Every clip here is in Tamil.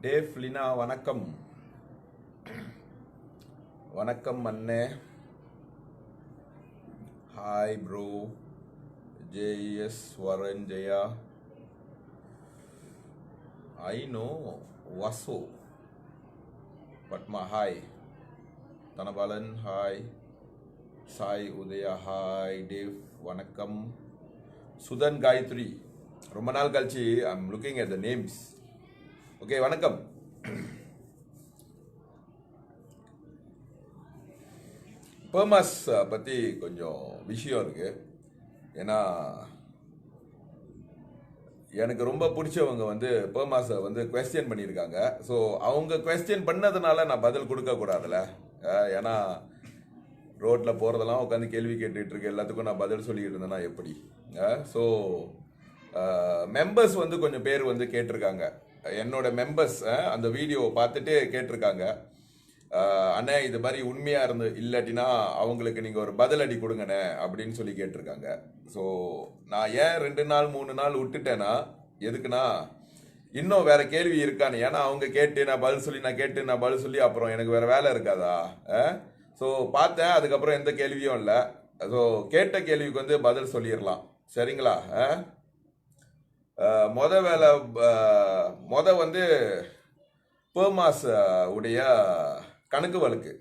டேவ் லினா வணக்கம். வணக்கம் அண்ணே. Hi bro. JS Varan Jaya. I know வசோ Padma hi. Dhanapalan hi. Sai Udaya hi. Dave வணக்கம். சுதன் காயத்ரி, ரொம்ப நாள் கழிச்சு I'm looking at the names. Okay வணக்கம். பெர்மாஸ் பற்றி கொஞ்சம் விஷயம் இருக்கு. ஏன்னா எனக்கு ரொம்ப பிடிச்சவங்க வந்து பெர்மாஸை வந்து குவெஸ்டியன் பண்ணியிருக்காங்க. ஸோ அவங்க குவெஸ்டியன் பண்ணதுனால நான் பதில் கொடுக்கக்கூடாதுல்ல. ஏன்னா ரோட்டில் போகிறதெல்லாம் உட்காந்து கேள்வி கேட்டுட்டு இருக்கு, எல்லாத்துக்கும் நான் பதில் சொல்லிக்கிட்டு இருந்தேன்னா எப்படி? ஸோ மெம்பர்ஸ் வந்து கொஞ்சம் பேர் வந்து கேட்டிருக்காங்க. என்னோட மெம்பர்ஸ் அந்த வீடியோவை பார்த்துட்டு கேட்டிருக்காங்க, அண்ணே இது மாதிரி உண்மையாக இருந்து இல்லாட்டினா அவங்களுக்கு நீங்கள் ஒரு பதிலடி கொடுங்கண்ணே அப்படின்னு சொல்லி கேட்டிருக்காங்க. ஸோ நான் ஏன் 2 நாள் 3 நாள் விட்டுட்டேன்னா, எதுக்குன்னா இன்னும் வேற கேள்வி இருக்கான்னு. ஏன்னா அவங்க கேட்டு நான் பதில் சொல்லி அப்புறம் எனக்கு வேற வேலை இருக்காதா? ஸோ பார்த்தேன், அதுக்கப்புறம் எந்த கேள்வியும் இல்லை. ஸோ கேட்ட கேள்விக்கு வந்து பதில் சொல்லிடலாம், சரிங்களா? மொத வந்து பெர்மாஸ் உடைய கணக்கு வழக்கு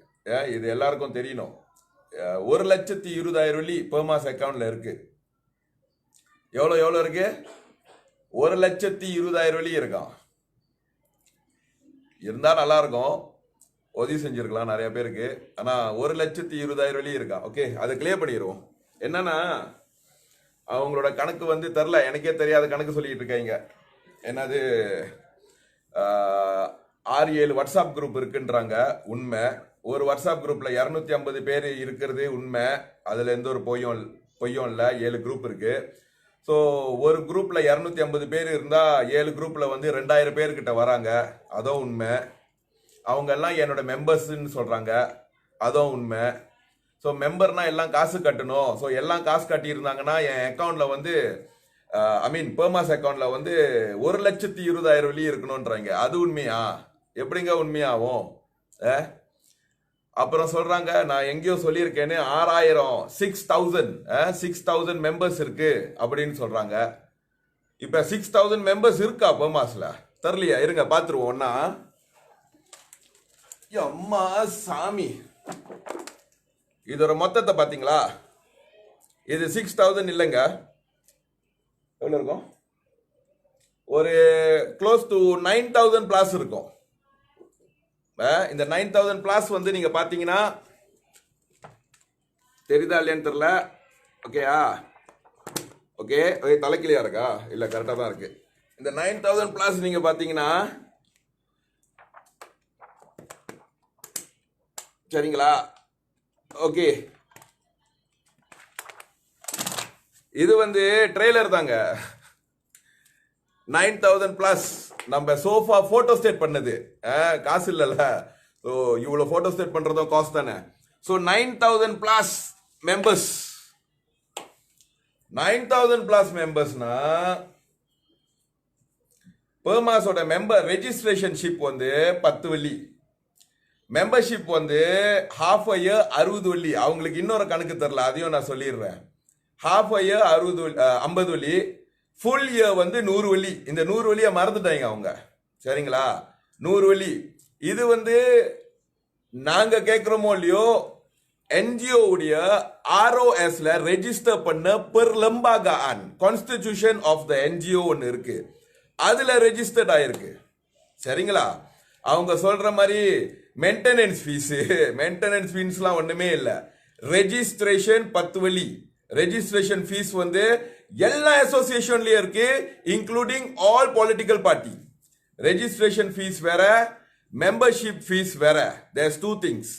இது எல்லாருக்கும் தெரியணும். 1,20,000 வெள்ளி பெர்மாஸ் அக்கௌண்ட்ல இருக்கு. எவ்வளோ இருக்கு? 1,20,000 வெள்ளி இருக்கான். இருந்தா நல்லா இருக்கும், உதவி செஞ்சிருக்கலாம் நிறைய பேருக்கு. ஆனா 1,20,000 வெள்ளி இருக்கான். ஓகே, அதை கிளியர் பண்ணிடுவோம். என்னன்னா அவங்களோட கணக்கு வந்து தெரில, எனக்கே தெரியாத கணக்கு சொல்லிட்டு இருக்காங்க. என்னது 6-7 வாட்ஸ்அப் குரூப் இருக்குன்றாங்க, உண்மை. ஒரு வாட்ஸ்அப் குரூப்ல 250 பேர் இருக்கிறது உண்மை, அதுல எந்த ஒரு பொய்யும் இல்லை. 7 குரூப் இருக்கு. ஸோ ஒரு குரூப்ல 250 பேர் இருந்தா 7 குரூப்ல வந்து 2000 பேர்கிட்ட வராங்க, அதுவும் உண்மை. அவங்க எல்லாம் என்னோட மெம்பர்ஸ்ன்னு சொல்றாங்க, அதுவும் உண்மை. ஸோ மெம்பர்னா எல்லாம் காசு கட்டணும். ஸோ எல்லாம் காசு கட்டியிருந்தாங்கன்னா என் அக்கௌண்ட்ல வந்து பெர்மாஸ் அக்கௌண்ட்ல வந்து 1,20,000 வெள்ளி இருக்கணும்ன்றாங்க. அது உண்மையா? எப்படிங்க உண்மையாகும்? அப்புறம் சொல்றாங்க நான் எங்கேயோ சொல்லியிருக்கேன்னு 6,000 மெம்பர்ஸ் இருக்கு அப்படின்னு சொல்றாங்க. இப்ப 6,000 மெம்பர்ஸ் இருக்கா பெர்மாஸ்ல? தெரியலையா? இருங்க பாத்துருவோம் ஒன்னா. அம்மா சாமி, இதோட மொத்தத்தை பாத்தீங்களா? இது 6,000 இல்லைங்க, எவ்வளவு இருக்கும்? ஒரு க்ளோஸ் டு 9,000 பிளாஸ் இருக்கும். இந்த 9,000 பிளாஸ் வந்து நீங்க பாத்தீங்கன்னா தெரியுதா இல்லையான்னு தெரியல. ஓகேயா? ஓகே, தலைக்கிலியா இருக்கா? இல்ல கரெக்டா தான் இருக்கு. இந்த 9,000 பிளாஸ் நீங்க பாத்தீங்கன்னா, சரிங்களா? ஓகே, இது வந்து ட்ரெய்லர் தாங்க. 9,000 பிளஸ் நம்ம சோஃபா போட்டோ ஸ்டேட் பண்ணது, காசு இல்லைல்ல. ஸோ இவ்வளோ போட்டோ ஸ்டேட் பண்றதும் காசு தானே. So 9,000 plus members. 9,000 பிளஸ் மெம்பர்ஸ்னா பெர்மாஸோட மெம்பர் ரெஜிஸ்ட்ரேஷன்ஷிப் வந்து 10 வெள்ளி, மெம்பர்ஷிப் வந்து ஹாஃப் அ இயர் 60 வெள்ளி. அவங்களுக்கு இன்னொரு கணக்கு தரல, அதையும் நான் சொல்லிடுறேன். ஹாஃப் அ இயர் 50 வெள்ளி, ஃபுல் இயர் வந்து 100 வெள்ளி. இந்த 100 வெள்ளியை மறந்துட்டாங்க அவங்க, சரிங்களா? 100 வெள்ளி. இது வந்து நாங்க கேட்கிறோமோ இல்லையோ, என்ஜிஓ உடைய ஆர்ஓஎஸ்ல ரெஜிஸ்டர் பண்ண பெர் லம்பாகான் கான்ஸ்டிடியூஷன் ஆஃப் த என்ஜிஓ ஒன்று இருக்கு, அதுல ரெஜிஸ்டர்ட் ஆயிருக்கு, சரிங்களா? அவங்க சொல்ற மாதிரி மெயின்டெனன்ஸ் ஃபீஸ்லாம் ஒண்ணுமே இல்லை. ரெஜிஸ்ட்ரேஷன் 10 வெள்ளி. ரெஜிஸ்ட்ரேஷன் ஃபீஸ் வந்து எல்லா அசோசியேஷன்லயும் இருக்கு, including all political party. Registration fees வேற, மெம்பர்ஷிப் ஃபீஸ் வேற. There's 2 things.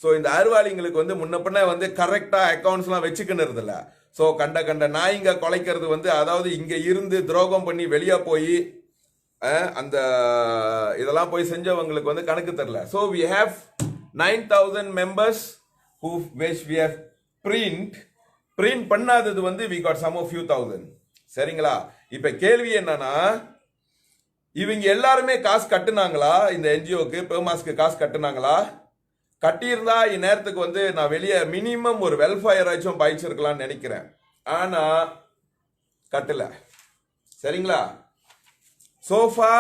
ஸோ இந்த அறிவாளிங்களுக்கு வந்து முன்ன பின்ன வந்து கரெக்டா அக்கௌண்ட்ஸ்லாம் வச்சுக்கின்னு இல்ல. ஸோ கண்ட நாய்ங்க கொலைக்கிறது வந்து, அதாவது இங்க இருந்து துரோகம் பண்ணி வெளியே போய் அந்த இதெல்லாம் போய் செஞ்சவங்களுக்கு வந்து கணக்கு தெரியல. So we have 9,000 members who which we have print பண்ணாதது வந்து we got some of few thousand. சரிங்களா? இப்ப கேள்வி என்னன்னா, இவங்க எல்லாருமே காசு கட்டுனாங்களா? இந்த என்ஜிஓக்கு பெர்மாஸ்க்கு காசு கட்டுனாங்களா? கட்டியிருந்தா இந்நேரத்துக்கு வந்து நான் வெளியே மினிமம் ஒரு வெல்ஃபேர் ஆச்சும் பாய்ச்சிருக்கலாம்னு நினைக்கிறேன். ஆனா கட்டல. சரிங்களா? சோஃபா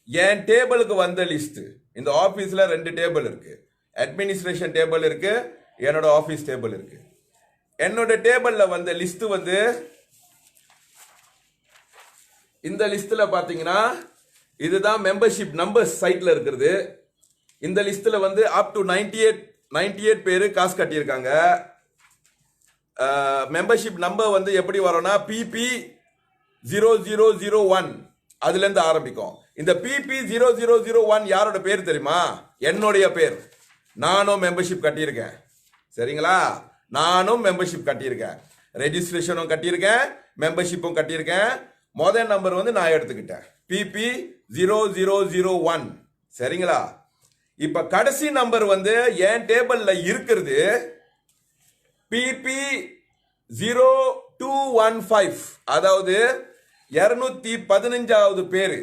என் டேபிளுக்கு வந்த லிஸ்ட், இந்த ஆபீஸ்ல 2 டேபிள் இருக்கு. அட்மினிஸ்ட்ரேஷன் டேபிள் இருக்கு, என்னோட ஆபீஸ் டேபிள் இருக்கு. என்னோட டேபிள்ல வந்த லிஸ்ட் வந்து இந்த லிஸ்ட்ல பாத்தீங்கன்னா இதுதான் மெம்பர்ஷிப் நம்பர்ஸ் சைட்ல இருக்கிறது. இந்த லிஸ்ட்ல வந்து அப் டு 98 பேரு காசு கட்டியிருக்காங்க. மெம்பர்ஷிப் நம்பர் வந்து எப்படி வரும்னா பிபி 0001 அதுல இருந்து ஆரம்பிக்கும். இந்த பிபி 0001 யாரோட பேர் தெரியுமா? என்னுடைய பேர். நானும் மெம்பர்ஷிப் கட்டியிருக்கேன். சரிங்களா? நானும் மெம்பர்ஷிப் கட்டியிருக்கேன், ரெஜிஸ்ட்ரேஷனும் கட்டியிருக்கேன், மெம்பர்ஷிப்பும் கட்டியிருக்கேன். முதல் நம்பர் வந்து நான் எடுத்துக்கிட்டேன், பிபி 0001. சரிங்களா? இப்ப கடைசி நம்பர் வந்து என் டேபிள்ல இருக்கிறது பிபி 0215, அதாவது 215வது பேரு.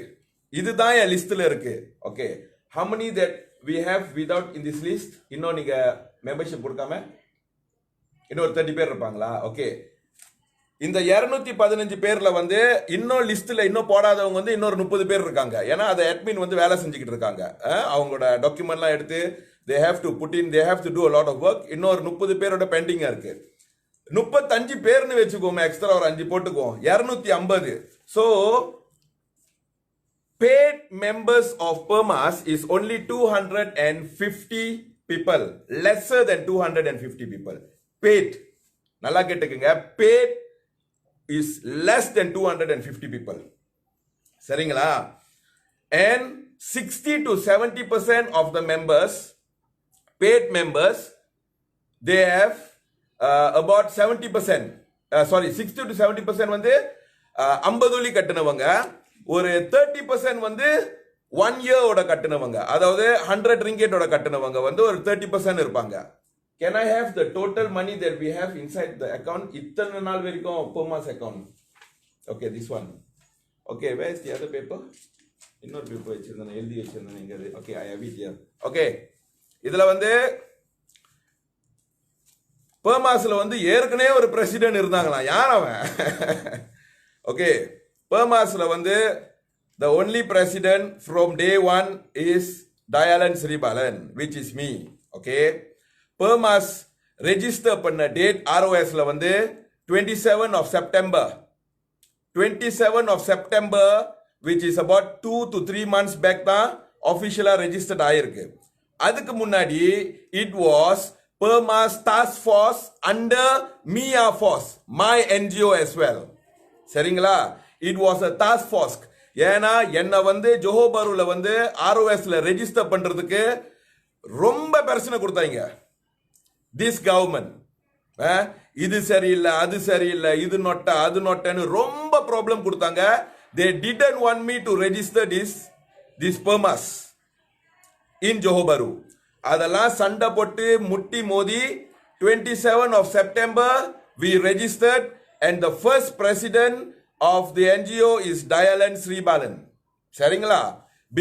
இதுதான் என் லிஸ்ட்ல இருக்கு. Okay, how many that we have without in this list? இன்னும் நீங்க மெம்பர்ஷிப் கொடுக்காம இன்னொரு 30 பேர் இருப்பாங்களா? ஓகே, இந்த 215 பேர்ல வந்து இன்னும் லிஸ்ட்ல இன்னும் போடாதவங்க வந்து இன்னொரு 30 பேர் இருக்காங்க. ஏன்னா அதை அட்மின் வந்து வேலை செஞ்சுக்கிட்டு இருக்காங்க. அவங்களோட டாக்குமெண்ட்லாம் எடுத்து they have to put in, they have to do a lot of work. இன்னொரு 30 பேரோட பெண்டிங்கா இருக்கு. 35 பேர்னு வச்சுக்கோமே, எக்ஸ்ட்ரா ஒரு 5 போட்டுக்குவோம், 250. So paid members of PERMAS is only 250 people, lesser than 250 people. Paid, நல்லா கேட்டுக்குங்க, paid is less than 250 people. சரிங்களா? And 60 to 70% of the members, paid members, they have about 70%, sorry, 60 to 70% வந்து 50 வெள்ளி கட்டுனவங்க, ஒரு 30% வந்து 1 year ஓட கட்டுனவங்க, அதாவது 100 ringgit ஓட கட்டுனவங்க வந்து ஒரு 30% இருப்பாங்க. Can I have the total money that we have inside the account? இத்தனை நாள் வரைக்கும் PERMAS account. Okay, this one. Okay, where is the other paper? இன்னொரு பேப்பர் வச்சிருந்தேன், எழுதி வச்சிருந்தேன் இங்க. Okay, I have it here. Okay, இதுல வந்து PERMASல வந்து ஏற்கனவே ஒரு பிரசிடென்ட் இருந்தாங்களா, யார் அவன்? Okay, PERMASல வந்து the only president from day one is Dayalan Sribalan, which is me. Okay, PERMAS register பண்ண டேட் ROSல வந்து 27 of September. 27 of September, which is about 2 to 3 months back தான் officially registered ஆயிருக்கு. அதுக்கு முன்னாடி it was PERMAS task force under MIA force, my NGO as well. சரிங்களா? It was a task force. ஏன்னா என்ன வந்து ஜோஹோ பாருல வந்து ROSல ரெஜிஸ்டர் பண்றதுக்கு ரொம்ப பிரச்சனை கொடுத்தாங்க. This government, இது சரியில்லை, அது சரியில்லை, இது நொட்ட, அது நொட்டன்னு ரொம்ப ப்ராப்ளம் கொடுத்தாங்க. They didn't want me to register this PERMAS in Johor Bahru. அதெல்லாம் சண்டை போட்டு முட்டி மோதி 27 of September we registered, and the first president of the NGO is Dayalan Sribalan. சரிங்களா?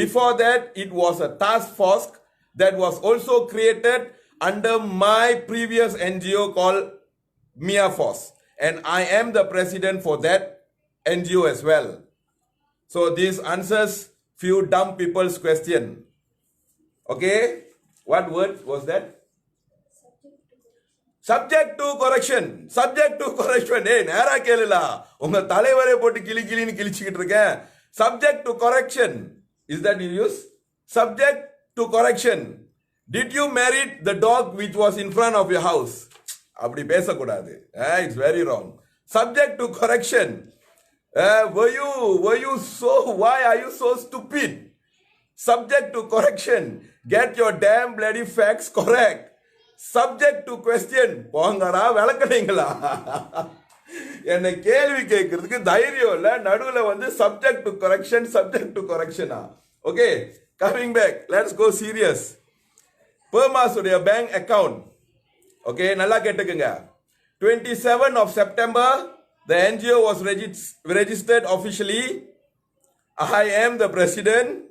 Before that it was a task force that was also created under my previous NGO called MIA Force, and I am the president for that NGO as well. So this answers few dumb people's question. Okay, what word was that? Subject to correction. Subject to correction. Hey, நேரா கேளுலா, உங்க தலைவரே போட்டு கிளி கிளின்னு கிழிச்சிக்கிட்டு இருக்கேன். Subject to correction, is that you use? Subject to correction. Did you marry the dog which was in front of your house? அப்படி பேசக்கூடாது. It's very wrong. Subject to correction. Were you so, why are you so stupid? Subject to correction. Get your damn bloody facts correct. Subject to question. போங்கடா விளக்குனீங்களா? என்னை கேள்வி கேட்கறதுக்கு தைரியம் இல்ல, நடுவுல வந்து subject to correction, subject to correction. Okay, coming back, let's go serious. PERMAS உடைய பேங்க் அக்கவுண்ட். ஓகே, நல்லா கேட்டுக்குங்க. 27 of September the NGO was registered officially. I am the president,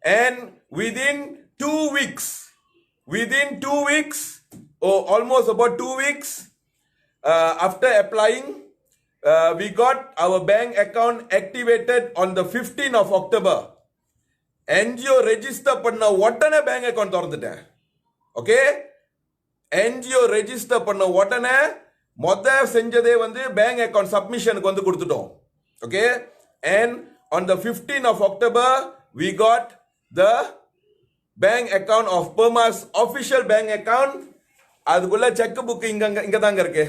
and within 2 weeks, or almost about 2 weeks, after applying, we got our bank account activated on the 15th of October. NGO register பண்ண உடனே பேங்க் அக்கவுண்ட் திறந்துட்டேன். ஓகே, NGO ரெஜிஸ்டர் பண்ண உடனே செஞ்சதே பேங்க் அக்கவுண்ட் சப்மிஷனுக்கு கொடுத்துட்டோம். Okay, and on the 15th of October we got the bank account of Permas official bank account. அதுக்குள்ள செக் புக் இங்க தாங்க இருக்கு.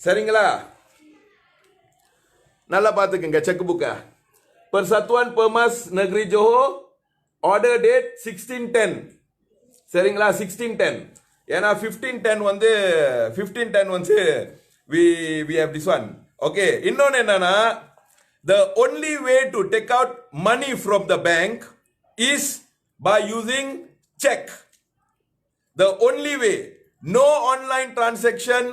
சரிங்களா, நல்லா பாத்துக்கங்க செக் புக்க. Persatuan Permas Negeri Johor, order date 1610. சரிங்களா, 1610. ஏன்னா 1510 we have this one. Okay, இன்னொன்னு என்னன்னா, the only way to take out money from the bank is by using check. The only way, no online transaction,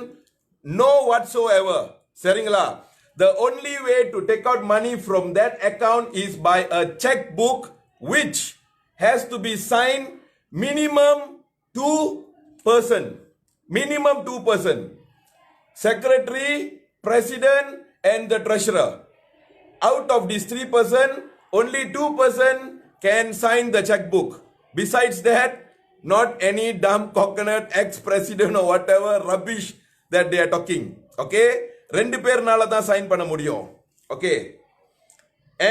no whatsoever. சரிங்களா, the only way to take out money from that account is by a checkbook which has to be signed minimum 2 person. Secretary, president and the treasurer. Out of these 3 person, only 2 person can sign the checkbook. Besides that, not any dumb coconut ex-president or whatever rubbish that they are talking. Okay, 2 பேர்னால தான் சைன் பண்ண முடியும். Okay,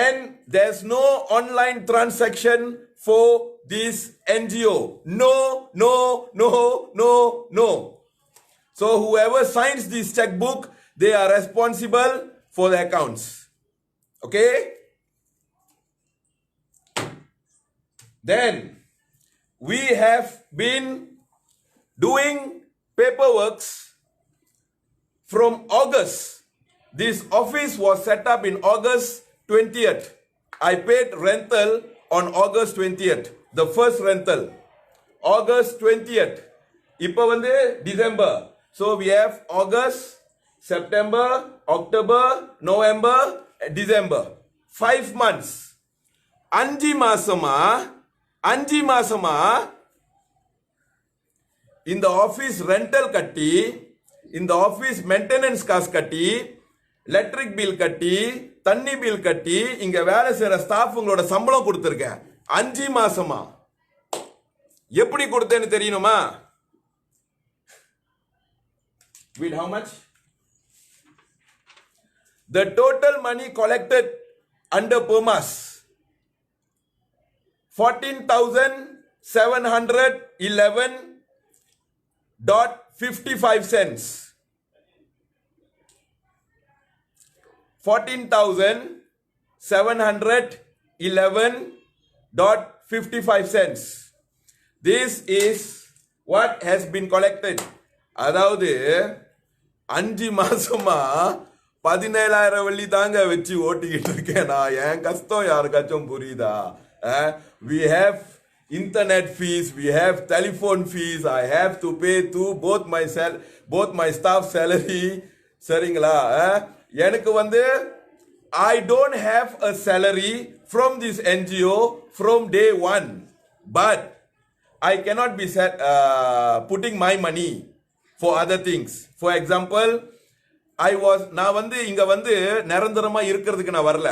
and there's no online transaction for this NGO. No. So whoever signs this checkbook, they are responsible for the accounts. Okay, then we have been doing paperworks from August. This office was set up in August 20th. I paid rental on August 20th, the first rental. August 20th. இப்போ December. So we have August, September, October, November, December. 5 months. 5 மாசமா இந்த ஆபீஸ் ரெண்டல் கட்டி, இந்த ஆபீஸ் மெயின்டெனன்ஸ் காசு கட்டி, எலக்ட்ரிக் பில் கட்டி, தண்ணி பில் கட்டி, இங்க வேலை செய்யற ஸ்டாஃப்ங்களோட சம்பளம் கொடுத்திருக்கேன். 5 மாசமா எப்படி கொடுத்தேன்னு தெரியணுமா? With how much? The total money collected under Permas, 14,711.55 cents. 14,711.55 cents. This is what has been collected. அதாவது 5 மாசமா 17,000 வெள்ளி தாங்க வச்சு ஓட்டிக்கிட்டு இருக்கேன் நான். என் கஷ்டம் யாருக்காச்சும் புரியுதா? We have internet fees, we have telephone fees, I have to pay to both my staff salary. சரிங்களா, எனக்கு I don't have a salary from this NGO from day one, but I cannot be putting my money for other things. For example, நான் இங்க நிரந்தரமா இருக்கிறதுக்கு நான் வரல.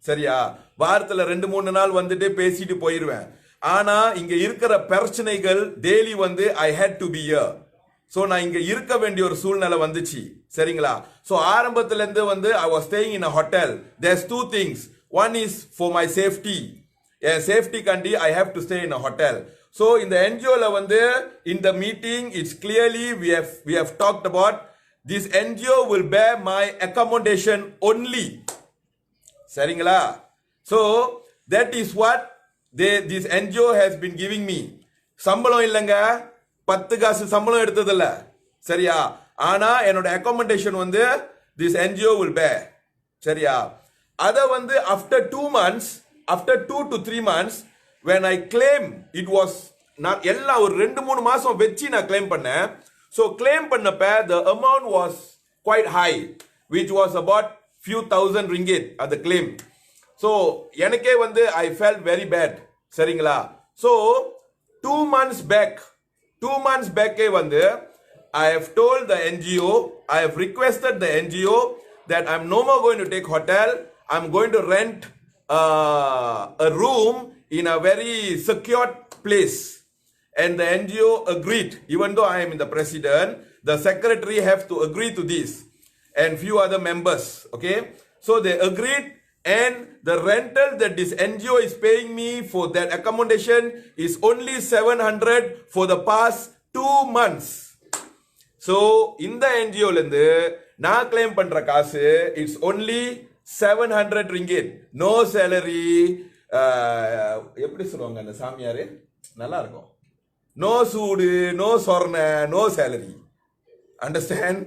சரியா, வாரத்துல 2-3 நாள் பேசிட்டு போயிருவேன். ஆனா இங்க இருக்கிற பிரச்சனைகள் daily I had to be here. So நான் இங்க இருக்க வேண்டிய ஒரு சூழ்நிலை வந்துச்சு. சரிங்களா, so ஆரம்பத்துல இருந்து I was staying in a hotel. There's 2 things. One is for my safety. Safety kandi I have to stay in a hotel. So in the NGO la in the meeting it's clearly we have talked about this NGO will bear my accommodation only. சரிங்களா, so that is what this NGO has been giving me. சம்பளம் இல்லங்க, 10 காசு சம்பளம் எடுத்ததில்ல. சரியா, ஆனா என்னோட accommodation this NGO will bear. சரியா, அத after 2 months, after 2 to 3 months, when I claim, it was not எல்லாம் ஒரு 2-3 மாசம் வெச்சி நான் claim பண்ணேன். So claim பண்ணப்ப the amount was quite high, which was about few thousand ringgit at the claim. So எனக்கே வந்து ஐ ஃபெல்ட் வெரி பேட். சரிங்களா? ஸோ 2 months பேக்கே வந்து I have told the NGO, I have requested the NGO that I'm no more going to take hotel. I'm going to rent a room in a very secured place. And the NGO agreed. Even though I am the president, the secretary have to agree to this. And few other members. Okay? So they agreed. And the rental that this NGO is paying me for that accommodation is only 700 for the past 2 months. So இந்த என்ஜிஓல இருந்து நான் கிளைம் பண்ற காசு it's only 700 ringgit. No salary. எப்படி சொல்லுவாங்க அந்த சாமியாரு, நல்லா இருக்கும், நோ சூடு, நோ சொர்ண, நோ சேலரி. அண்டர்ஸ்டாண்ட்?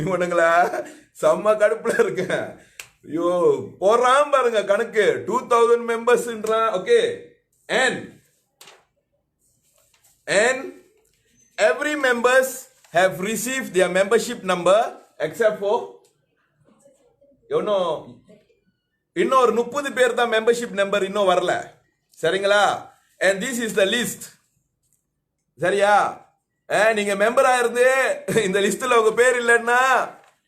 இவனுங்களா செம்ம கடுப்புல இருக்கேன். ஐயோ போறான் பாருங்க கணக்கு. 2000 members-ன்றான். Okay. And every members have received their membership number except for இன்னும் ஒரு 30 பேர் தான் மெம்பர்ஷிப் நம்பர் இன்னும் வரல. சரிங்களா? and this is the list. சரியா? நீங்க மெம்பரா இருந்து இந்த லிஸ்ட்ல உங்க பேர் இல்லைன்னா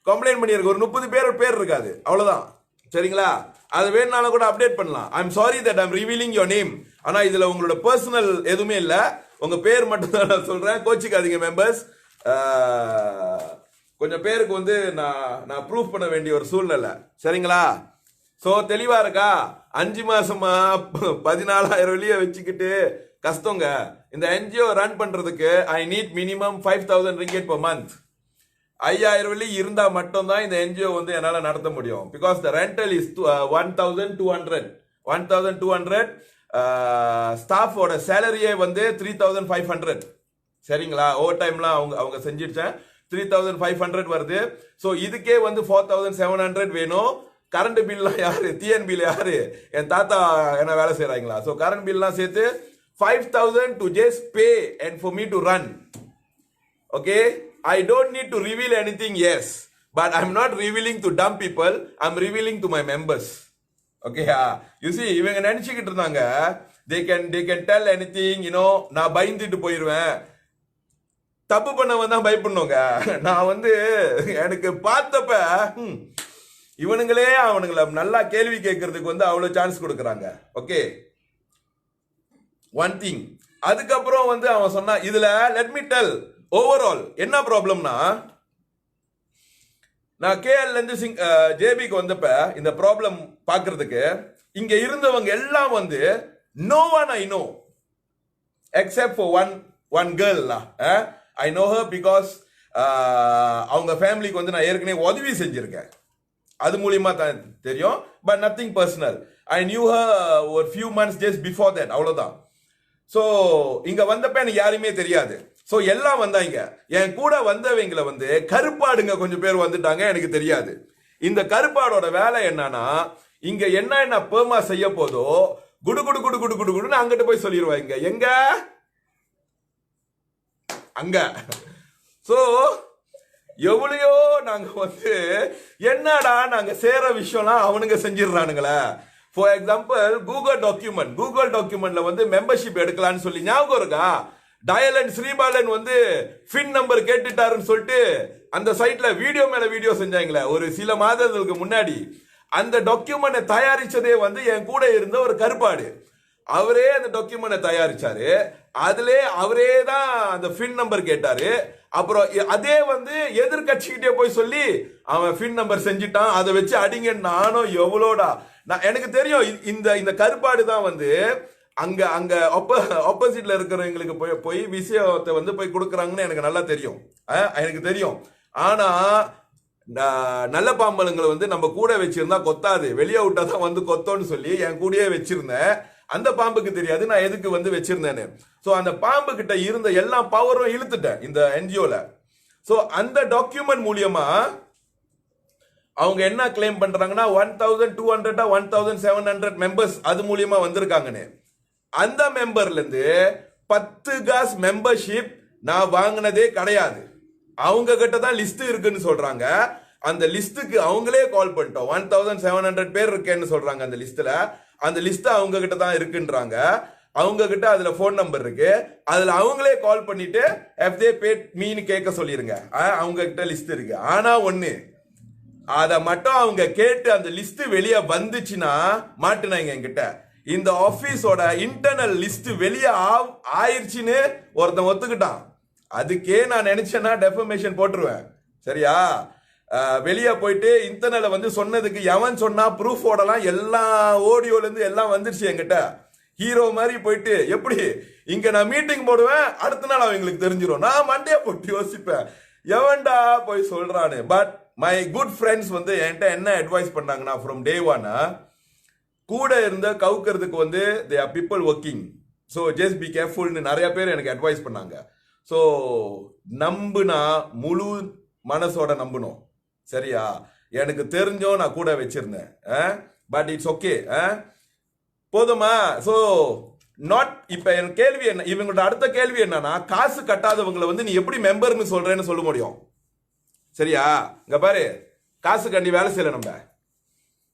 கம்ப்ளைண்ட் பண்ணிருக்க. ஒரு 30 பேர் இருக்காது, அவ்வளவுதான். சரிங்களா? அது வேணாலும் கூட அப்டேட் பண்ணலாம். I am sorry that I am revealing your name. ஆனா இதுல உங்களோட பர்சனல் எதுவுமே இல்ல, உங்க பேர் மட்டும் தான் நான் சொல்றேன். கோச்சிக்காதீங்க மெம்பர்ஸ். கொஞ்சம் பேருக்கு வந்து நான் ப்ரூஃப் பண்ண வேண்டிய ஒரு சூழ்நிலை. சரிங்களா? சோ தெளிவா இருக்கா? 5 மாசமா 14,000 வெளியே வச்சுக்கிட்டு கஷ்டங்க. இந்த என்ஜிஓ ரன் பண்றதுக்கு I need minimum 5,000 ringgit per month. 5,000 வெளி இருந்தா மட்டும் தான் இந்த என்ஜிஓ வந்து என்னால நடத்த முடியும். Because the rental is 1,200. ஸ்டாஃபோட சேலரியே வந்து 3,500. சரிங்களா? ஓவர் டைம்லாம் அவங்க செஞ்சிருச்சேன். 3,500 வருது. ஸோ இதுக்கே வந்து 4,700 வேணும். கரண்ட் பில்லாம் யாரு? டிஎன் பில் யாரு? என் தாத்தா என்ன வேலை செய்யறாங்களா? ஸோ கரண்ட் பில்லாம் சேர்த்து 5,000 to just pay and for me to run. Okay? I don't need to reveal anything, yes. But I'm not revealing to dumb people. I'm revealing to my members. Okay? You see, இவங்க நினைச்சுக்கிட்டு இருந்தாங்க they can tell anything, நான் பயந்துட்டு போயிருவேன். தப்பு பண்ணவன் தான் பயப்படணுங்க. நான் வந்து எனக்கு பார்த்தப்ப அவனுங்களை நல்லா கேள்வி கேட்கறதுக்கு வந்து அவ்வளவு சான்ஸ் கொடுக்கறாங்க. Okay, one thing. அதுக்கப்புறம் வந்து அவன் சொன்னா இதுல லெட் மீ டெல் ஓவரால் என்ன ப்ராப்ளம்னா, நான் கேஎல்ல இருந்து ஜேபிக்கு வந்தப்ப இந்த ப்ராப்ளம் பாக்குறதுக்கு இங்க இருந்தவங்க எல்லாம் வந்து no one I know except for one girl. I know her because அவங்க ஃபேமிலிக்கு வந்து நான் ஏற்கனவே உதவி செஞ்சிருக்கேன், அது மூலியமா தான் தெரியும். But nothing personal. I knew her ஒரு few months just before that, அவ்வளவுதான். ஸோ இங்க வந்தப்ப எனக்கு யாருமே தெரியாது. ஸோ எல்லாம் வந்தாங்க. என் கூட வந்தவங்களை வந்து கருப்பாடுங்க கொஞ்சம் பேர் வந்துட்டாங்க, எனக்கு தெரியாது. இந்த கருப்பாடோட வேலை என்னன்னா, இங்க என்ன பெர்மா செய்ய போதோ குடு குடு குடு குடு குடு குடுன்னு அங்கிட்டு போய் சொல்லிடுவாங்க. எங்க? அங்க. சோ எவ்வளையோ நாங்க வந்து என்னடா நாங்க சேர விஷயம்லாம் அவனுங்க செஞ்சிடறானுங்களே. ஃபார் எக்ஸாம்பிள் கூகுள் டாக்குமெண்ட்ல வந்து மெம்பர்ஷிப் எடுக்கலாம்னு சொல்லி ஞாபகம் இருக்கா? டயலன் ஸ்ரீபாலன் வந்து பின் நம்பர் கேட்டுட்டாருன்னு சொல்லிட்டு அந்த சைட்ல வீடியோ மேல வீடியோ செஞ்சாங்களே ஒரு சில மாதங்களுக்கு முன்னாடி. அந்த டாக்குமெண்ட் தயாரிச்சதே வந்து என் கூட இருந்த ஒரு கருப்பாடு. அவரே அந்த டாக்குமெண்ட் தயாரிச்சாரு. அதுல அவரே தான் அந்த பின் நம்பர் கேட்டாரு. அப்புறம் அதே வந்து எதிர்கட்சிக்கிட்டே போய் சொல்லி அவன் பின் நம்பர் செஞ்சுட்டான், அதை வச்சு அடிங்க. நானும் எவ்வளோடா எனக்கு தெரியும். இந்த கருப்பாடு தான் வந்து அங்க ஆப்போசிட்ல இருக்கிறவங்களுக்கு போய் விஷயத்தை வந்து போய் கொடுக்கறாங்கன்னு எனக்கு நல்லா தெரியும், எனக்கு தெரியும். ஆனா நல்ல பாம்பளுங்களை வந்து நம்ம கூட வச்சிருந்தா கொத்தாது, வெளியே விட்டா தான் வந்து கொத்தோன்னு சொல்லி என் கூடயே வச்சிருந்தேன். அந்த பாம்புக்கு தெரியாது நான் எதுக்கு வந்து வச்சிருந்தேன்னு. சோ அந்த பாம்பு கிட்ட இருந்த எல்லா பவரும் இழுத்துட்டேன் இந்த என்ஜிஓல. சோ அந்த டாக்குமெண்ட் மூலியமா அவங்க என்ன கிளைம் பண்றாங்கன்னா 1,200 1,700 மெம்பர்ஸ் அது மூலியமா வந்திருக்காங்கன்னு. அந்த மெம்பர்ல இருந்து 10 காஸ் மெம்பர்ஷிப் நான் வாங்கினதே கிடையாது. அவங்க கிட்ட தான் லிஸ்ட் இருக்குன்னு சொல்றாங்க. அந்த லிஸ்ட்டுக்கு அவங்களே கால் பண்ணிட்டோம். 1700 பேர் இருக்கேன்னு சொல்றாங்க அந்த லிஸ்ட்ல. அந்த லிஸ்ட் அவங்க கிட்ட தான் இருக்குன்றாங்க. அவங்க கிட்ட அதுல போன் நம்பர் இருக்கு. அதுல அவங்களே கால் பண்ணிட்டு எஃப் தே பேட் மீன்னு கேட்க சொல்லிருங்க. அவங்க கிட்ட லிஸ்ட் இருக்கு. ஆனா ஒண்ணு, அத மட்டும் அவங்க கேட்டு அந்த லிஸ்ட் வெளியே வந்துச்சுன்னா மாட்டுனாங்க என்கிட்ட. இந்த ஆபீஸோட இன்டர்னல் லிஸ்ட் வெளியே ஆயிருச்சுன்னு ஒருத்தன் ஒத்துக்கிட்டான். அதுக்கே நான் நினைச்சேன்னா டெஃபமேஷன் போட்டுருவேன். சரியா? வெளியே போயிட்டு இன்டர்னல வந்து சொன்னதுக்கு எவன் சொன்னா ப்ரூஃபோடலாம் எல்லா ஆடியோல இருந்து எல்லாம் வந்துருச்சு என்கிட்ட. ஹீரோ மாதிரி போயிட்டு எப்படி இங்க நான் மீட்டிங் போடுவேன், அடுத்த நாள் அவங்களுக்கு தெரிஞ்சிடும். நான் மண்டே போட்டு யோசிப்பேன், எவன்டா போய் சொல்றான்னு. பட் மை குட் ஃப்ரெண்ட்ஸ் வந்து என்கிட்ட என்ன அட்வைஸ் பண்ணாங்கன்னா, ஃப்ரம் டே ஒன் கூட இருந்த கவுக்கிறதுக்கு வந்து they are people working, so just be கேர்ஃபுல்னு நிறைய பேர் எனக்கு அட்வைஸ் பண்ணாங்க. ஸோ நம்புனா முழு மனசோட நம்பணும். சரியா? எனக்கு தெரிஞ்சோ நான் கூட வச்சிருந்தேன். But it's okay. போதுமா? ஸோ நாட் இப்ப என் கேள்வி என்ன, இவங்களோட அடுத்த கேள்வி என்னன்னா, காசு கட்டாதவங்களை வந்து நீ எப்படி மெம்பர்னு சொல்றேன்னு சொல்ல முடியும்? சரியா? இங்க பாரு, காசு கண்டி வேலை செய்யல. நம்ம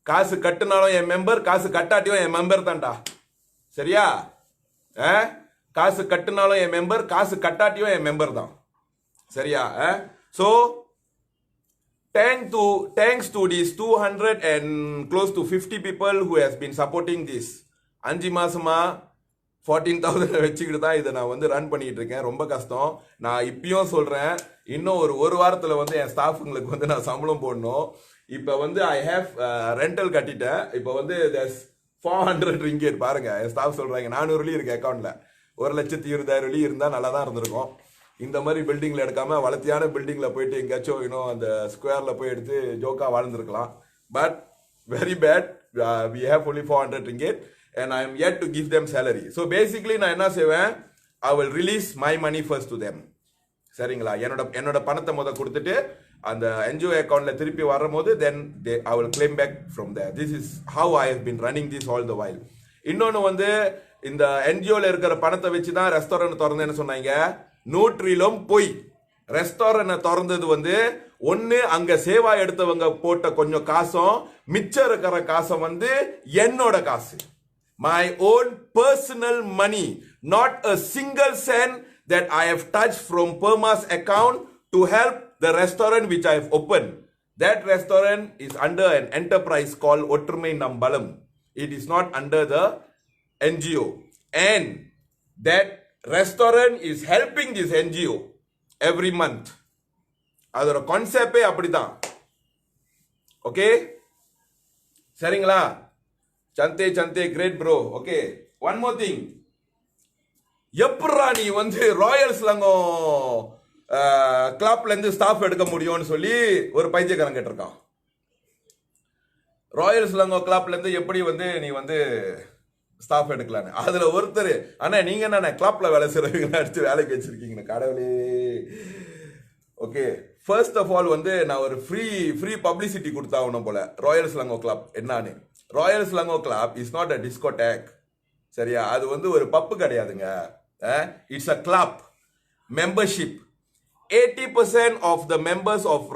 காசு கட்டுனாலும் என் மெம்பர், காசு கட்டாட்டியும் என் மெம்பர் தான்டா. சரியா? காசு கட்டுனாலும் என் மெம்பர், காசு கட்டாட்டியும் என் மெம்பர் தான். சரியா? So thanks to these 200 and close to 50 people who has been supporting this. 5 மாசமா 14,000 வச்சுக்கிட்டு தான் இதை நான் வந்து ரன் பண்ணிட்டு இருக்கேன். ரொம்ப கஷ்டம். நான் இப்பயும் சொல்றேன், இன்னும் ஒரு வாரத்துல வந்து என் ஸ்டாஃபுங்களுக்கு வந்து நான் சம்பளம் போடணும். இப்ப வந்து ஐ ஹேவ் ரெண்டல் கட்டிட்டேன். இப்ப வந்து 400 ringgit பாருங்க. என் ஸ்டாஃப் சொல்றாங்க 400 இருக்கு அக்கௌண்ட்ல. 1,20,000 இருந்தா நல்லா தான் இருந்திருக்கும். இந்த மாதிரி பில்டிங்ல எடுக்காம வளர்த்தியான பில்டிங்ல போயிட்டு எங்கேயாச்சும் இன்னும் அந்த ஸ்கொயர்ல போய் எடுத்து ஜோக்கா வாழ்ந்துருக்கலாம். But very bad, we have only 400 ringgit and I am yet to give them salary. So basically நான் என்ன செய்வேன், I will release my money first to them. சரிங்களா? என்னோட பணத்தை முத கொடுத்துட்டு அந்த NGO அக்கௌண்ட்ல திருப்பி வரும்போது then I will claim back from there. This is how I have been running this all the while. இன்னொன்னு வந்து இந்த NGOல இருக்கிற பணத்தை வச்சு தான் ரெஸ்டாரண்ட் திறந்தேன்னு சொன்னாங்க. நூற்றிலும் போய். ரெஸ்டாரண்ட் திறந்தது வந்து ஒன்னு அங்க சேவா எடுத்தவங்க போட்ட கொஞ்சம் காசும், மிச்சம் இருக்கிற காசும் வந்து என்னோட காசு. My own personal money, not a single cent that I have touched from Perma's account to help the restaurant which I have opened. That restaurant is under an enterprise called Ottrumai Nambalam. It is not under the NGO. And that restaurant is helping this NGO every month. அதோட கான்செப்டே அப்படிதான். ஓகே? சரிங்களா? சந்தே great bro. Okay, one more thing. எப்படா நீ வந்து ராயல் ஸ்லங்கம் கிளப்ல இருந்து ஸ்டாஃப் எடுக்க முடியும்னு சொல்லி ஒரு பைத்தியக்காரன் கேட்டிருக்கான். ராயல் ஸ்லங்கோ கிளப்ல இருந்து எப்படி வந்து நீ வந்து ஸ்டாஃப் எடுக்கலான்னு. அதுல ஒருத்தர், ஆனா நீங்க என்ன கிளப்ல வேலை செய்யறவங்க அடிச்சு வேலைக்கு வச்சிருக்கீங்க கடவுளே. ஓகே, ஃபர்ஸ்ட் ஆஃப் ஆல் வந்து நான் ஒரு ஃப்ரீ பப்ளிசிட்டி கொடுத்தாகணும் போல. ராயல் ஸ்லங்கோ கிளப் என்னன்னு. Royal Selangor Club is not a discotheque. சரியா? அது வந்து ஒரு பப்பு கிடையாதுங்க. It's a club. Membership. 80% of the members of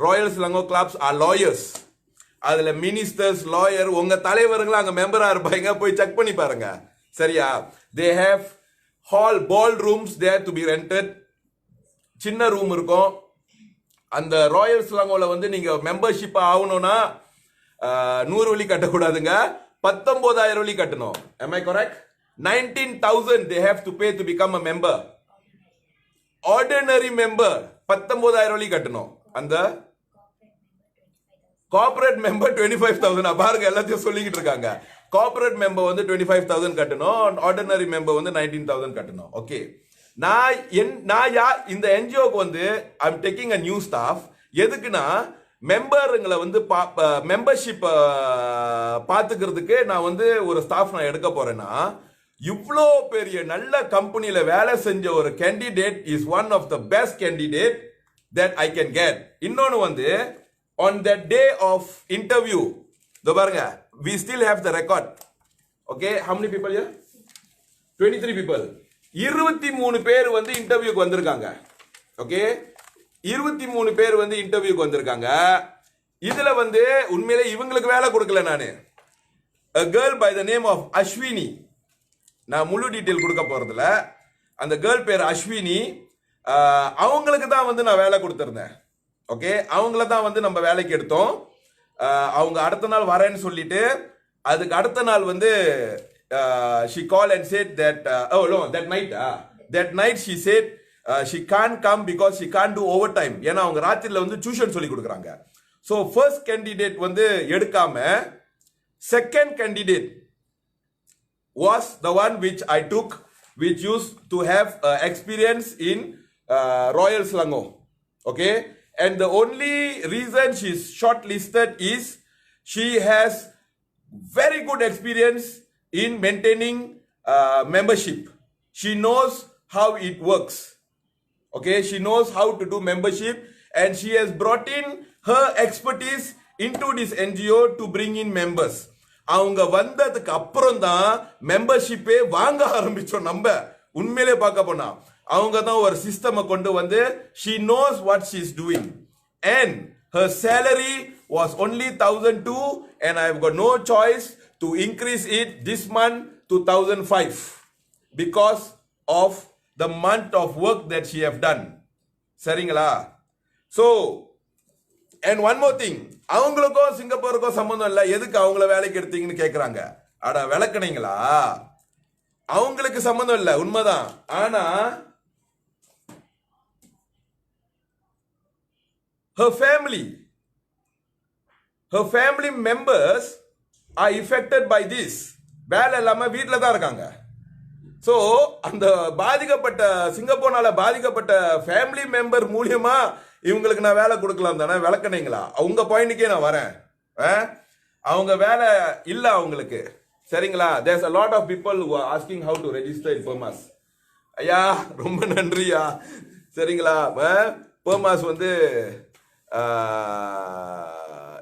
Royal Selangor Clubs are lawyers. அதுல மினிஸ்டர்ஸ், லாயர், உங்க தலைவர்கள் அங்க மெம்பரா இருப்பாங்க. போய் செக் பண்ணி பாருங்க. சரியா? They have hall ball rooms there to be rented. சின்ன ரூம் இருக்கும். அந்த ராயல் ஸ்லங்கோல வந்து நீங்க மெம்பர்ஷிப் ஆகணும்னா 100 வெள்ளி கட்டக்கூடாதுங்க, 19,000 வெள்ளி கட்டணும். Am I correct? 19,000 they have to pay to become a member. Ordinary member 19,000 வெள்ளி கட்டணும். அந்த கார்ப்பரேட் மெம்பர் 25,000. பாருங்க, எல்லாத்தையும் சொல்லிக்கிட்டு இருக்காங்க. கார்ப்பரேட் மெம்பர் வந்து 25,000 கட்டணும், ஆர்டினரி மெம்பர் வந்து 19,000 கட்டணும். ஓகே, இந்த என்ஜிஓக்கு வந்து I am taking a new staff. எதுக்குன்னா மெம்பருங்களை வந்து மெம்பர்ஷிப் பார்த்துக்கிறதுக்கு நான் வந்து ஒரு ஸ்டாஃப் நான் எடுக்க போறேன்னா, இவ்வளோ பெரிய நல்ல கம்பெனியில வேலை செஞ்ச ஒரு candidate is one of the best candidate that I can get. இன்னொன்னு வந்து on that day of interview, பாருங்க, we still have the record. Okay, how many people here? 23 people. 23 பேர் வந்து இன்டர்வியூக்கு வந்திருக்காங்க. ஓகே, 23 பேர் வந்து இன்டர்வியூக்கு வந்திருக்காங்க. இதுல வந்து உண்மையிலே இவங்களுக்கு வேலை கொடுக்கல நானு. A girl by the name of Ashwini. நான் முழு டீட்டெயில் கொடுக்க போறதுல அந்த கேர்ள் பேர் அஸ்வினி. அவங்களுக்கு தான் வந்து நான் வேலை கொடுத்துருந்தேன். ஓகே, அவங்கள தான் வந்து நம்ம வேலைக்கு எடுத்தோம். அவங்க அடுத்த நாள் வரேன்னு சொல்லிட்டு அதுக்கு அடுத்த நாள் வந்து she called and said that oh no that night she said she can't come because she can't do overtime. ஏன்னா அவங்க ராத்திரில வந்து டியூஷன் சொல்லி கொடுக்குறாங்க. ஸோ ஃபர்ஸ்ட் கேண்டிடேட் வந்து எடுக்காம second candidate was the one which I took, which used to have experience in Royal Selangor. Okay, and the only reason she's shortlisted is she has very good experience in maintaining membership. She knows how it works. Okay, she knows how to do membership, and she has brought in her expertise into this NGO to bring in members. அவங்க வந்ததுக்கு அப்புறம் தான் மெம்பர்ஷிப்பே வாங்க ஆரம்பிச்சோம். நம்ம உண்மையிலே பார்க்க போனா அவங்க தான் ஒரு சிஸ்டமை கொண்டு வந்து she knows what she's doing, and her salary was only 1,002 and I've got no choice to increase it this month to 1,005 because of the month of work that she have done. சரிங்களா? So and one more thing, அவங்களுக்கும் சிங்கப்பூருக்கும் சம்பந்தம் இல்லை, எதுக்கு அவங்கள வேலைக்கு எடுத்தீங்கன்னு கேட்குறாங்க. அட விளக்குனீங்களா? அவங்களுக்கு சம்பந்தம் இல்லை, உண்மைதான். ஆனா her family members are affected by this. வேலை இல்லாம வீட்டில் தான் இருக்காங்க. ஸோ அந்த பாதிக்கப்பட்ட சிங்கப்பூர்னால பாதிக்கப்பட்ட ஃபேமிலி மெம்பர் மூலியமா இவங்களுக்கு நான் வேலை கொடுக்கலாம் தானே, விளக்குனீங்களா? உங்க பாயிண்ட்டுக்கே நான் வரேன். அவங்க வேலை இல்லை அவங்களுக்கு. சரிங்களா? there's a lot of people who are asking how to register in PERMAS. ஐயா ரொம்ப நன்றியா. சரிங்களா? PERMAS வந்து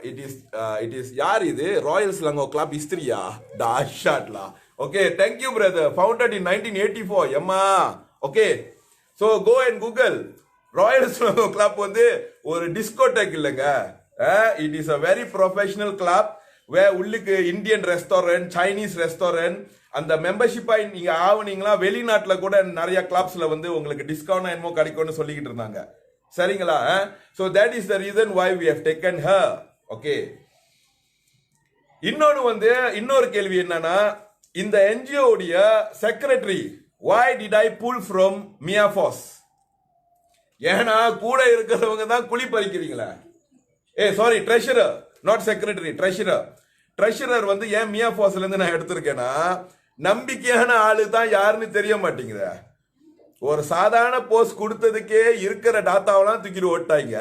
it is யார் இது? ராயல் செலங்கோ கிளப் ஹிஸ்டரியா? டாஷாட்லா. Okay, thank you brother. Founded in 1984. எம்மா. Okay, so go and Google. Royal Selangor Club வந்து ஒரு டிஸ்கோடெக் இல்லைங்க. It is a very professional club where உள்ளுக்கு இந்தியன் ரெஸ்டாரண்ட், சைனீஸ் ரெஸ்டாரண்ட், அந்த மெம்பர்ஷிப்பா நீங்க ஆவனீங்களா வெளிநாட்டுல கூட நிறைய கிளப்ஸ்ல வந்து உங்களுக்கு டிஸ்கவுண்ட் என்னமோ கிடைக்கும்னு சொல்லிக்கிட்டு இருந்தாங்க. சரிங்களா? So that is the reason why we have taken her. Okay, இன்னொரு கேள்வி என்னன்னா, இந்த என்ஜிஓ உடைய secretary why did I pull from மியாஃபாஸ்? ஏன்னா கூட இருக்கிறவங்க தான் குழி பறிக்கிறீங்களா? Sorry, treasurer, not secretary, treasurer வந்து ஏன் மியாஃபாஸ்ல இருந்து நான் எடுத்திருக்கேன்னா, நம்பிக்கையான ஆளு தான் யாருன்னு தெரிய மாட்டேங்குது. ஒரு சாதாரண போஸ்ட் கொடுத்ததுக்கே இருக்கிற டாட்டாவெல்லாம் தூக்கிட்டு ஓட்டாங்க.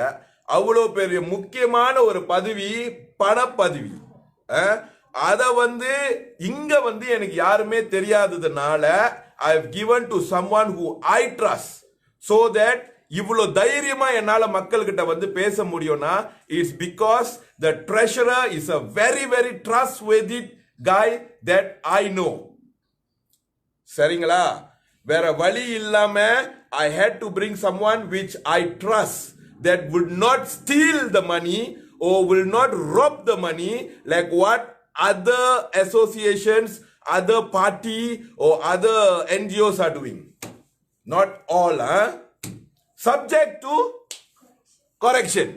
அவ்வளோ பெரிய முக்கியமான ஒரு பதவி, பணப்பதவி. அதை வந்து இங்க வந்து எனக்கு யாருமே தெரியாததுனால I have given to someone who I trust, so that இவ்வளோ தைரியமா என்னால மக்கள்கிட்ட வந்து பேச முடியும்னா it's because the treasurer is a very very trustworthy guy that I know. சரிங்களா? வேற வழி இல்லாம I had to bring someone which I trust, that would not steal the money or will not rob the money like what other associations, other party or other NGOs are doing. Not all, subject to correction.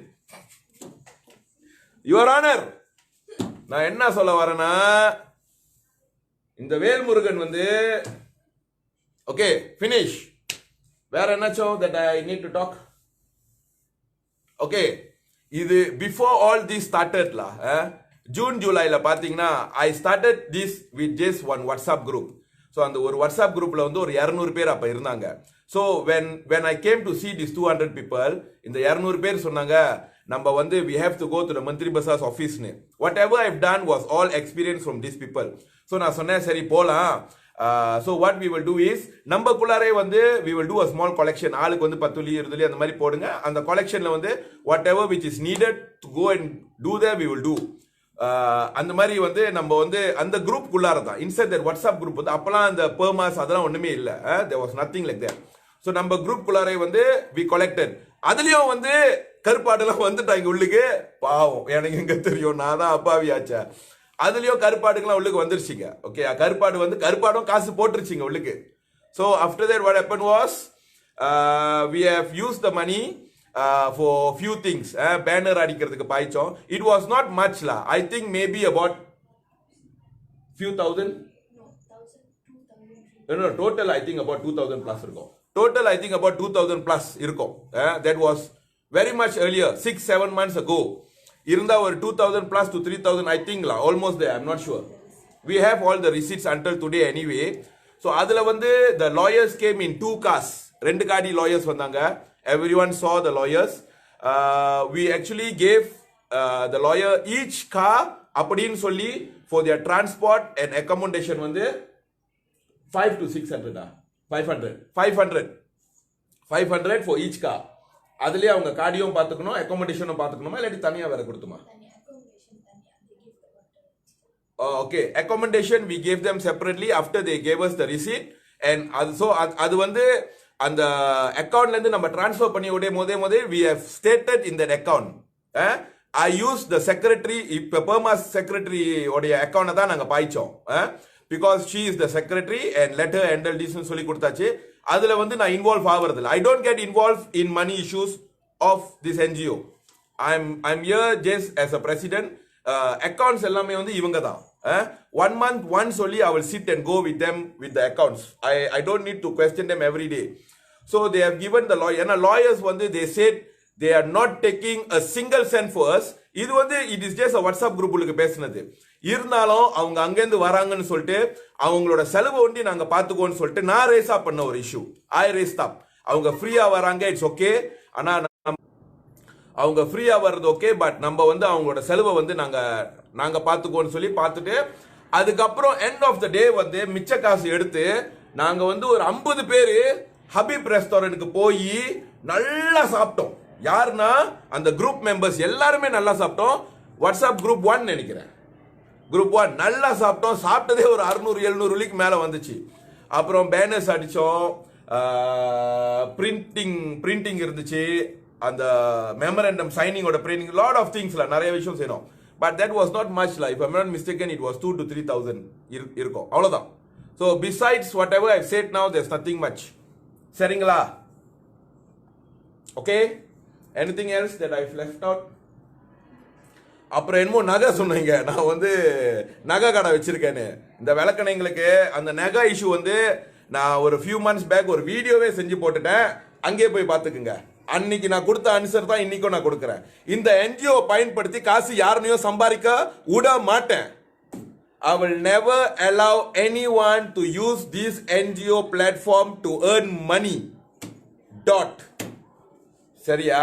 Your Honor, நான் என்ன சொல்ல வரேன்னா, இந்த வேல்முருகன் வந்து ஓகே ஃபினிஷ். வேற என்னாச்சும் that I need to talk? Okay, இது பிஃபோர் ஆல் திஸ் ஸ்டார்டட்லா, ஜூன் ஜூலைல பாத்தீங்கன்னா I started this with just one WhatsApp group. So அந்த ஒரு வாட்ஸ்அப் குரூப்ல வந்து ஒரு 200 பேர் அப்ப இருந்தாங்க. So when I came to see these 200 people, இந்த 200 பேர் சொன்னாங்க நம்ம வந்து we have to go to the மந்திரி பசாஸ் ஆஃபீஸ்னு. whatever I've done was all experience from these people. So நான் சொன்னேன் சரி போலாம். So what we will do is நம்மக்குள்ளாரே வந்து we will do a small collection. ஆளுக்கு வந்து 10 20 அந்த மாதிரி போடுங்க. அந்த collectionல வந்து whatever which is needed to go and do there we will do. அந்த மாதிரி வந்து நம்ம வந்து அந்த குரூப் குள்ளார தான் இன்சைட் தட் வாட்ஸ்அப் குரூப் வந்து அப்பலாம் அந்த பெர்மாஸ் அதெல்லாம் ஒண்ணுமே இல்லை. there was nothing like that. So நம்ம குரூப் குள்ளாரை வந்து வி கலெக்டட். அதுலயும் வந்து கருப்பாடுலாம் வந்துட்டாங்க உள்ளுக்கு. பாவம், எனக்கு எங்க தெரியும், நான் தான் அப்பாவி ஆச்சா. அதுலயும் கருப்பாடுகள்லாம் உள்ளுக்கு வந்துருச்சுங்க. ஓகே, கருப்பாடு வந்து கருப்பாடும் காசு போட்டுருச்சுங்க உள்ளுக்கு. So after that what happen was we have used the money for few things. Banner அடிக்கிறதுக்கு பாய்ச்சோம். It was not much la. I think maybe about few thousand. No, total I think about 2000 plus இருக்கும். Total I think about 2000 plus இருக்கும். That was very much earlier, 6-7 months ago. இருந்தா ஒரு 2000 plus to 3000 I think la, almost there, I'm not sure. We have all the receipts until today anyway. So அதுல வந்து the lawyers came in 2 cars. 2 காடி lawyers வந்தாங்க. Everyone saw the lawyers. We actually gave the lawyer each car அப்படின்னு சொல்லி for their transport and accommodation வந்து 5 to 600 500 for each car. அதுலயே அவங்க காடியும் பாத்துக்கணும், அகாமடேஷனும் பாத்துக்கணுமா, இல்லாட்டி தனியா வேற கொடுத்துமா? Okay, accommodation we gave them separately after they gave us the receipt. And also அது வந்து அந்த அக்கவுண்ட்ல இருந்து நம்ம ட்ரான்ஸ்ஃபர் பண்ணி விடும் போதே we have stated in that account. I used the secretary, இப்ப பெர்மாஸ் செக்ரட்டரி உடைய அக்கவுண்ட் தான் நாங்க பாய்ச்சோம். Because she is the secretary and let her handle this னு சொல்லி கொடுத்தாச்சு. அதுல வந்து நான் இன்வால்வ் ஆவறது இல்ல. I don't get involved in money issues of this NGO. I'm here just as a president. Accounts எல்லாமே வந்து இவங்க தான். 1 month once only I will sit and go with them with the accounts. I don't need to question them every day. So they have given the lawyer, and lawyers வந்து they said they are not taking a single cent for us. இது வந்து it is just a WhatsApp group உங்களுக்கு பேசினது. இருந்தாலும் அவங்க அங்கேருந்து வராங்கன்னு சொல்லிட்டு அவங்களோட செலவு ஒண்டி நாங்க பாத்துக்கோன்னு சொல்லிட்டு நான் ரேஸ் அப் பண்ண ஒரு இஷ்யூ. I raised up. அவங்க ஃப்ரீயா வராங்க, இட்ஸ் ஓகே. ஆனா அவங்க ஃப்ரீயா வர்றது ஓகே, பட் நம்ம வந்து அவங்களோட செலவை வந்து நாங்க பாத்துக்கோன்னு சொல்லி பார்த்துட்டு அதுக்கப்புறம் எண்ட் ஆஃப் த டே வந்து மிச்ச காசு எடுத்து நாங்க வந்து ஒரு 50 பேரு ஹபீப் ரெஸ்டாரண்ட்டுக்கு போய் நல்லா சாப்பிட்டோம். யாருன்னா அந்த குரூப் மெம்பர்ஸ் எல்லாருமே நல்லா சாப்பிட்டோம். வாட்ஸ்அப் குரூப் 1 நினைக்கிறேன், குரூப் 1 நல்லா சாப்பிட்டோம். சாப்பிட்டதே ஒரு 600-700 வெள்ளிக்கு மேல வந்துச்சு. அப்புறம் பேனர்ஸ் அடிச்சோம், பிரிண்டிங் இருந்துச்சு, அந்த மெமரண்டம் சைனிங்கோட பிரிண்டிங், லாட் ஆஃப் திங்ஸ்ல நிறைய விஷயம் செய்யணும். But that was not much life. I am not mistaken, it was 2 to 3,000 இருக்கும், அவ்வளவுதான். So besides whatever I said now there's nothing much. சரிங்களா? Okay, anything else that I left out? அப்புறம் என்னமோ நகை சொன்னீங்க, நான் வந்து நகை கடை வச்சிருக்கேன்னு. இந்த விளக்கணைங்களுக்கு அந்த நகை இஷ்யூ வந்து நான் ஒரு ஃபியூ மந்த்ஸ் பேக் ஒரு வீடியோவே செஞ்சு போட்டுட்டேன், அங்கே போய் பார்த்துக்குங்க. அன்னைக்கு நான் கொடுத்த ஆன்சர் தான் இன்னைக்கும் நான் கொடுக்குறேன். இந்த என்ஜிஓ பயன்படுத்தி காசு யாருனையும் சம்பாதிக்க விட மாட்டேன். I will never allow anyone to use this NGO platform to earn money. Dot. சரியா?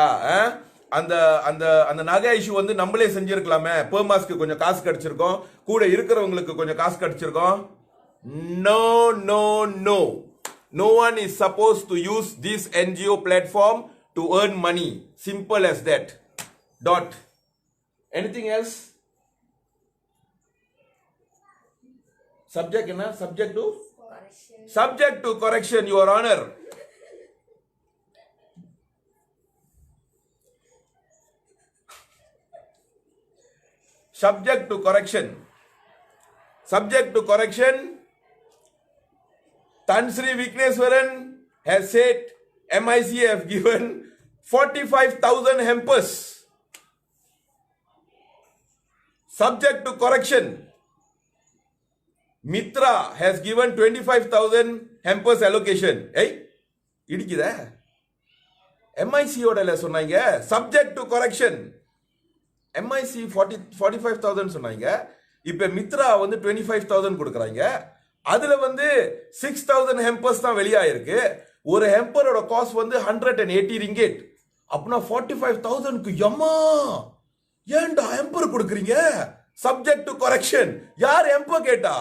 அந்த அந்த அந்த நகை இஷ்யூ வந்து நம்மளே செஞ்சிருக்கலாமே. பெர்மாஸ்க்கு கொஞ்சம் காசு கிடைச்சிருக்கோம், கூட இருக்கிறவங்களுக்கு கொஞ்சம் காசு கிடைச்சிருக்கோம். No, no, no. No one is supposed to use this NGO platform to earn money. Simple as that. Dot. Anything else? Subject என்ன? Subject to correction. Subject to correction, Your Honor. Subject to correction. Subject to correction. Tan Sri Vikneswaran has said MIC have given 45,000 hampers. Subject to correction. Mitra has given 25,000 hampers allocation. Hey, இடிக்குதா? MIC ஓடல சொன்னாங்க. Subject to correction. MIC 45,000 சொன்னாங்க. இப்ப மித்ரா வந்து 25,000 கொடுக்கறாங்க. அதுல வந்து 6,000 ஹெம்பர்ஸ் தான் வெளியாயிருக்கு. ஒரு ஹெம்பரோட காஸ்ட் வந்து 180 ringgit. அப்பனா 45,000க்கு எம்மா ஏன்டா ஹெம்பர் கொடுக்குறீங்க? Subject to correction. யார் ஹெம்பர் கேட்டா?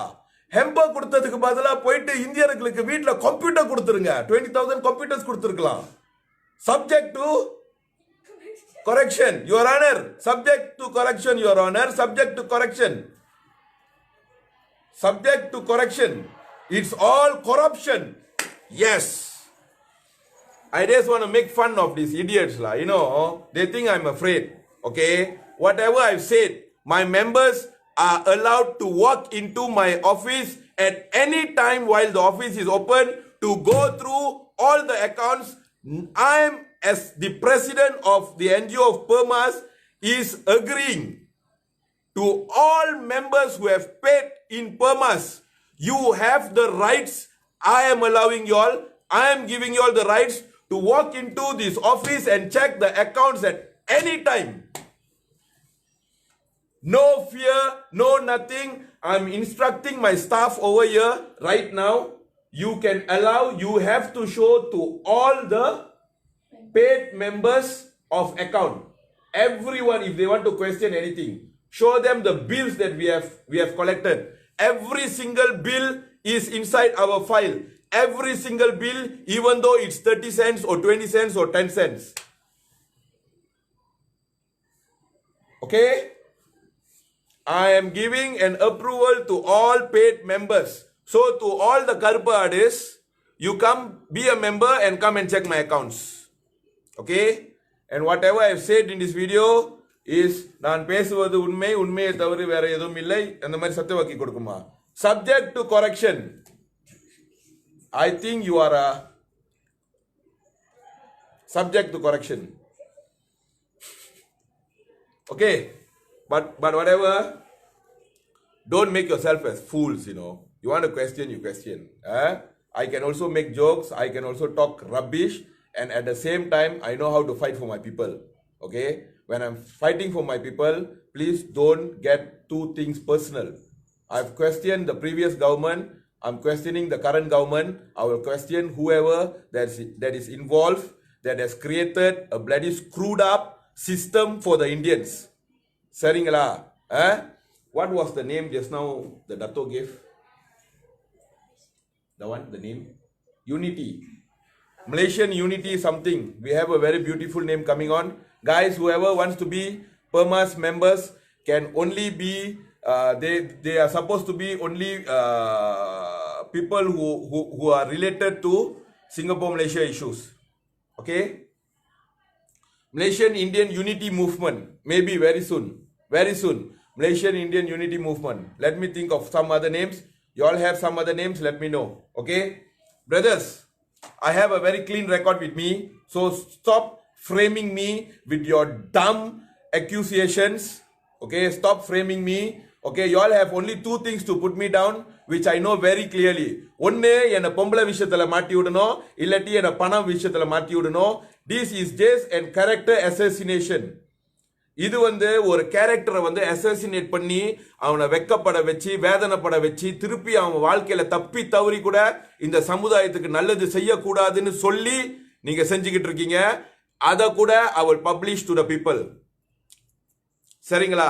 ஹெம்பர் கொடுத்ததுக்கு பதிலா போயிட்டு இந்தியர்களுக்கு வீட்ல கம்ப்யூட்டர் கொடுத்துருங்க. 20,000 கம்ப்யூட்டர்ஸ் கொடுத்துருக்கலாம். Subject to correction, Your Honor. Subject to correction, Your Honor. Subject to correction. Subject to correction. It's all corruption. Yes. I just want to make fun of these idiots. You know, they think I'm afraid. Okay? Whatever I've said, my members are allowed to walk into my office at any time while the office is open to go through all the accounts. I'm, as the president of the NGO of PERMAS, is agreeing to all members who have paid in PERMAS. You have the rights. I am allowing you all. I am giving you all the rights to walk into this office and check the accounts at any time. No fear, no nothing. I'm instructing my staff over here right now. You can allow, you have to show to all the paid members of account. Everyone, if they want to question anything, show them the bills that we have collected. Every single bill is inside our file. Every single bill, even though it's 30 cents or 20 cents or 10 cents. Okay? I am giving an approval to all paid members. So to all the Karpa artists, you come, be a member and come and check my accounts. Okay? And whatever I have said in this video is, நான் பேசுவது உண்மை, உண்மையை தவிர வேற எதுவும் இல்லை. அந்த மாதிரி சத்தியவாக்கி கொடுக்குமா? Subject to correction. I think you are subject to correction. Okay? But whatever, don't make yourself as fools, you know. You want to question, you question. I can also make jokes. I can also talk rubbish. And at the same time, I know how to fight for my people. Okay? When I'm fighting for my people, please don't get two things personal. I've questioned the previous government. I'm questioning the current government. I will question whoever that is involved, that has created a bloody screwed up system for the Indians. Saringala. What was the name just now the Dato gave? The name? Unity. Malaysian Unity something. We have a very beautiful name coming on. Guys, whoever wants to be PERMAS members can only be, they are supposed to be only people who are related to Singapore-Malaysia issues. Okay? Malaysian Indian Unity Movement. Maybe very soon. Very soon. Malaysian Indian Unity Movement. Let me think of some other names. You all have some other names, let me know. Okay? Brothers, I have a very clean record with me. So stop framing me with your dumb accusations. Okay? Stop framing me. Okay? You all have only two things to put me down, which I know very clearly. One, enna pombala vishayathila maatti vidano, illati enna panam vishayathila maatti vidano. This is just a character assassination. இது வந்து ஒரு கேரக்டரை வந்து அசாசினேட் பண்ணி அவனை வெக்கப்பட வச்சு வேதனைப்பட வச்சு திருப்பி அவன் வாழ்க்கையில தப்பி தவறி கூட இந்த சமுதாயத்துக்கு நல்லது செய்யக்கூடாதுன்னு சொல்லி நீங்க செஞ்சுக்கிட்டு இருக்கீங்க. அதை கூட I will publish to the people. சரிங்களா?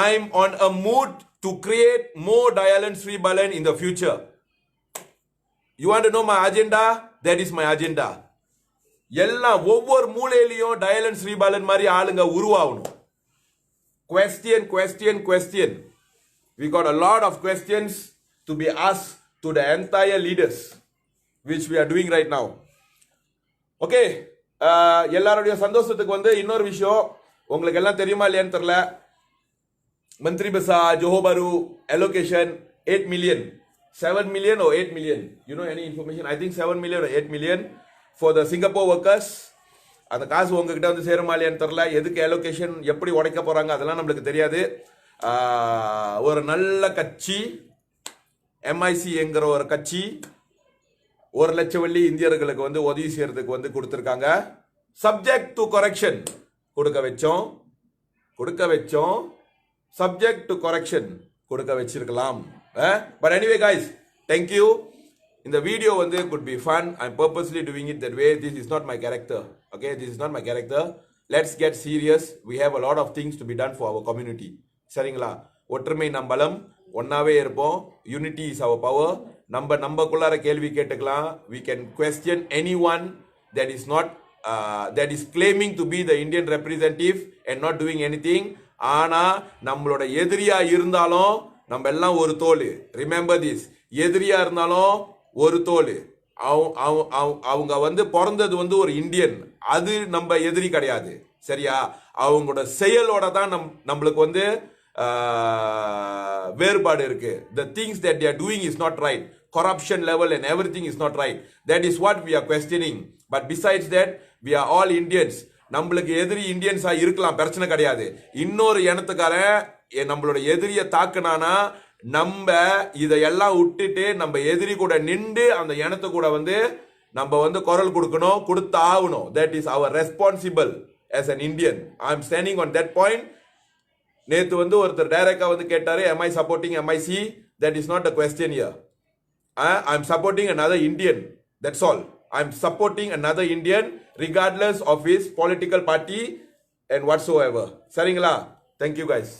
I'm on a mood to create more Dayalan Sri Balan in the future. You want to know my agenda? That is my agenda. எல்லாம் ஒவ்வொரு மூலையிலையும் Dayalan Sri Balan மாதிரி ஆளுங்க உருவாகணும். Question. We got a lot of questions to be asked to the entire leaders, which we are doing right now. Okay, எல்லாருடைய சந்தோஷத்துக்கு வந்து இன்னொரு விஷயம் உங்களுக்கு எல்லாம் தெரியுமா இல்லையான்னு தெரியல. மந்திரி பசா Johor Bahru allocation 8 million. 7 million or 8 million? You know any information? I think 7 million or 8 million for the Singapore workers. அந்த காசு உங்ககிட்ட வந்து சேருமா இல்லையான்னு தெரியல. எதுக்கு அலோகேஷன் எப்படி உடைக்க போறாங்க அதெல்லாம் நம்மளுக்கு தெரியாது. ஒரு நல்ல கட்சி MIC என்கிற ஒரு கட்சி 1 லட்சம் வெள்ளி இந்தியர்களுக்கு வந்து உதவி செய்யறதுக்கு வந்து கொடுத்திருக்காங்க. சப்ஜெக்ட் டு கரெக்ஷன் கொடுக்க வச்சோம். சப்ஜெக்ட் டு கரெக்ஷன் கொடுக்க வச்சிருக்கலாம். But anyway guys, thank you. இந்த வீடியோ வந்து could be fun. I'm purposely doing it that way. This is not my character. Okay, this is not my character. Let's get serious. We have a lot of things to be done for our community. சரிங்களா? ஒற்றுமை நம்பலம், ஒன்னாவே இருப்போம். Unity is our power. நம்மக்குள்ளார கேள்வி கேட்டுக்கலாம். We can question anyone that is not that is claiming to be the Indian representative and not doing anything. ஆனா நம்மளோட எதிரியா இருந்தாலும் நம்ம எல்லாம் ஒரு தோல். Remember this. எதிரியா இருந்தாலும் ஒரு தோல். அவங்க வந்து பிறந்தது வந்து ஒரு இந்தியன், அது நம்ம எதிரி கிடையாது. சரியா? அவங்களோட செயலோட தான் நம்மளுக்கு வந்து வேறுபாடு இருக்கு. The things that they are doing is not right. Corruption level and everything is not right. That is what we are questioning. But besides that, we are all Indians. நம்மளுக்கு எதிரி இந்தியன்ஸா இருக்கலாம், பிரச்சனை கிடையாது. இன்னொரு இனத்துக்காரன் நம்மளோட எதிரியை தாக்குனானா நம்ம இதையெல்லாம் விட்டுட்டு நம்ம எதிரி கூட நின்று அந்த இனத்து கூட வந்து நம்ம வந்து குரல் கொடுக்கணும், கொடுத்து ஆகணும். That is our responsible as an Indian. I am standing on that point. நேத்து வந்து ஒருத்தர் டைரக்டா வந்து கேட்டாரு, am I supporting MIC? That is not the question here. I am supporting another Indian. That's all. I am supporting another Indian regardless of his political party and whatsoever. சரிங்களா? Thank you guys.